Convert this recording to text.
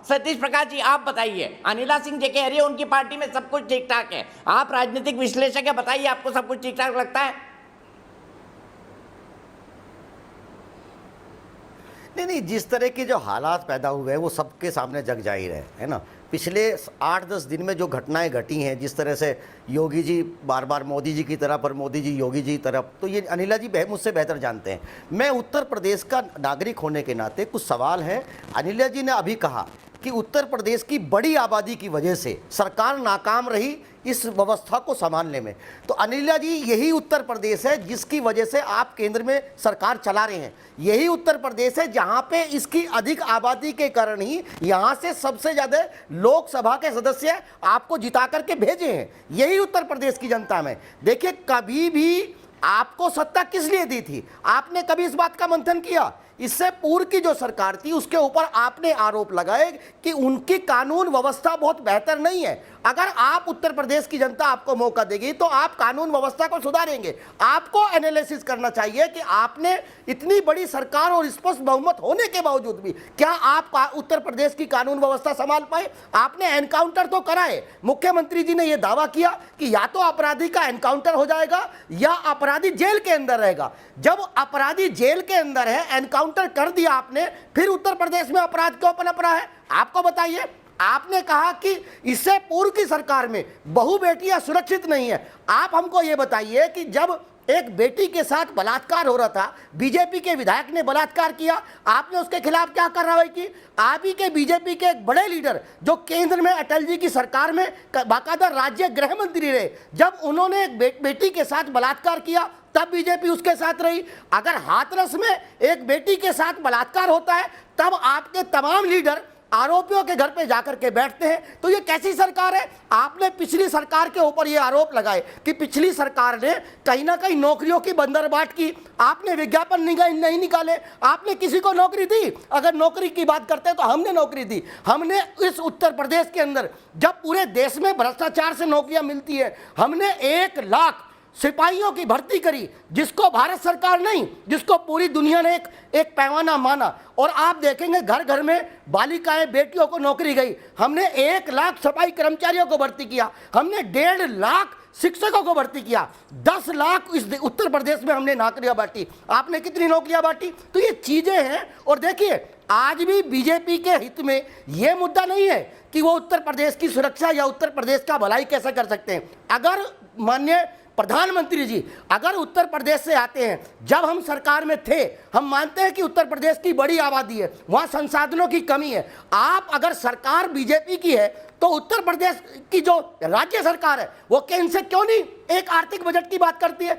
सतीश प्रकाश जी आप बताइए, अनिला सिंह जी कह रही है उनकी पार्टी में सब कुछ ठीक ठाक है, आप राजनीतिक विश्लेषक है, बताइए आपको सब कुछ ठीक ठाक लगता है? नहीं, जिस तरह के जो हालात पैदा हुए हैं वो सबके सामने जग जाहिर है ना। पिछले 8-10 दिन में जो घटनाएं घटी हैं, जिस तरह से योगी जी बार बार मोदी जी की तरफ और मोदी जी योगी जी की तरफ, तो ये अनिला जी मुझसे बेहतर जानते हैं। मैं उत्तर प्रदेश का नागरिक होने के नाते कुछ सवाल है। अनिला जी ने अभी कहा कि उत्तर प्रदेश की बड़ी आबादी की वजह से सरकार नाकाम रही इस व्यवस्था को संभालने में। तो अनिला जी, यही उत्तर प्रदेश है जिसकी वजह से आप केंद्र में सरकार चला रहे हैं। यही उत्तर प्रदेश है जहां पे इसकी अधिक आबादी के कारण ही यहां से सबसे ज्यादा लोकसभा के सदस्य आपको जिता करके भेजे हैं। यही उत्तर प्रदेश की जनता में देखिए, कभी भी आपको सत्ता किस लिए दी थी? आपने कभी इस बात का मंथन किया? इससे पूर्व की जो सरकार थी उसके ऊपर आपने आरोप लगाए कि उनकी कानून व्यवस्था बहुत बेहतर नहीं है। अगर आप उत्तर प्रदेश की जनता आपको मौका देगी तो आप कानून व्यवस्था को सुधारेंगे। आपको एनालिसिस करना चाहिए कि आपने इतनी बड़ी सरकार और स्पष्ट बहुमत होने के बावजूद भी क्या आप उत्तर प्रदेश की कानून व्यवस्था संभाल पाए? आपने एनकाउंटर तो कराए। मुख्यमंत्री जी ने यह दावा किया कि या तो अपराधी का एनकाउंटर हो जाएगा या अपराधी जेल के अंदर रहेगा। जब अपराधी जेल के अंदर है, एनकाउंटर कर दिया आपने, फिर उत्तर प्रदेश में अपराध क्यों पनप रहा है? आपको बताइए। आपने कहा कि इससे पूर्व की सरकार में बहु बेटियां सुरक्षित नहीं है। आप हमको यह बताइए कि जब एक बेटी के साथ बलात्कार हो रहा था, बीजेपी के विधायक ने बलात्कार किया, आपने उसके खिलाफ क्या कार्रवाई की? आप ही के बीजेपी के एक बड़े लीडर जो केंद्र में अटल जी की सरकार में बाकायदा राज्य गृह मंत्री रहे, जब उन्होंने एक बेटी के साथ बलात्कार किया तब बीजेपी उसके साथ रही। अगर हाथरस में एक बेटी के साथ बलात्कार होता है तब आपके तमाम लीडर आरोपियों के घर पे जाकर के बैठते हैं। तो ये कैसी सरकार है? आपने पिछली सरकार के ऊपर ये आरोप लगाए कि पिछली सरकार ने कहीं ना कहीं नौकरियों की बंदरबाट की, आपने विज्ञापन नहीं निकाले, आपने किसी को नौकरी दी? अगर नौकरी की बात करते हैं तो हमने नौकरी दी। हमने इस उत्तर प्रदेश के अंदर, जब पूरे देश में भ्रष्टाचार से नौकरियां मिलती है, हमने 1 लाख सिपाहियों की भर्ती करी, जिसको भारत सरकार नहीं, जिसको पूरी दुनिया ने एक पैमाना माना। और आप देखेंगे घर घर में बालिकाएं, बेटियों को नौकरी गई। हमने 1 लाख सफाई कर्मचारियों को भर्ती किया, हमने 1.5 लाख शिक्षकों को भर्ती किया, 10 लाख इस उत्तर प्रदेश में हमने नौकरियां बांटी। आपने कितनी नौकरियां बांटी? तो ये चीजें हैं। और देखिए, आज भी बीजेपी के हित में यह मुद्दा नहीं है कि वो उत्तर प्रदेश की सुरक्षा या उत्तर प्रदेश का भलाई कैसे कर सकते हैं। अगर माननीय प्रधानमंत्री जी अगर उत्तर प्रदेश से आते हैं, जब हम सरकार में थे, हम मानते हैं कि उत्तर प्रदेश की बड़ी आबादी है, वहां संसाधनों की कमी है। आप अगर सरकार बीजेपी की है तो उत्तर प्रदेश की जो राज्य सरकार है वो केंद्र से क्यों नहीं एक आर्थिक बजट की बात करती है?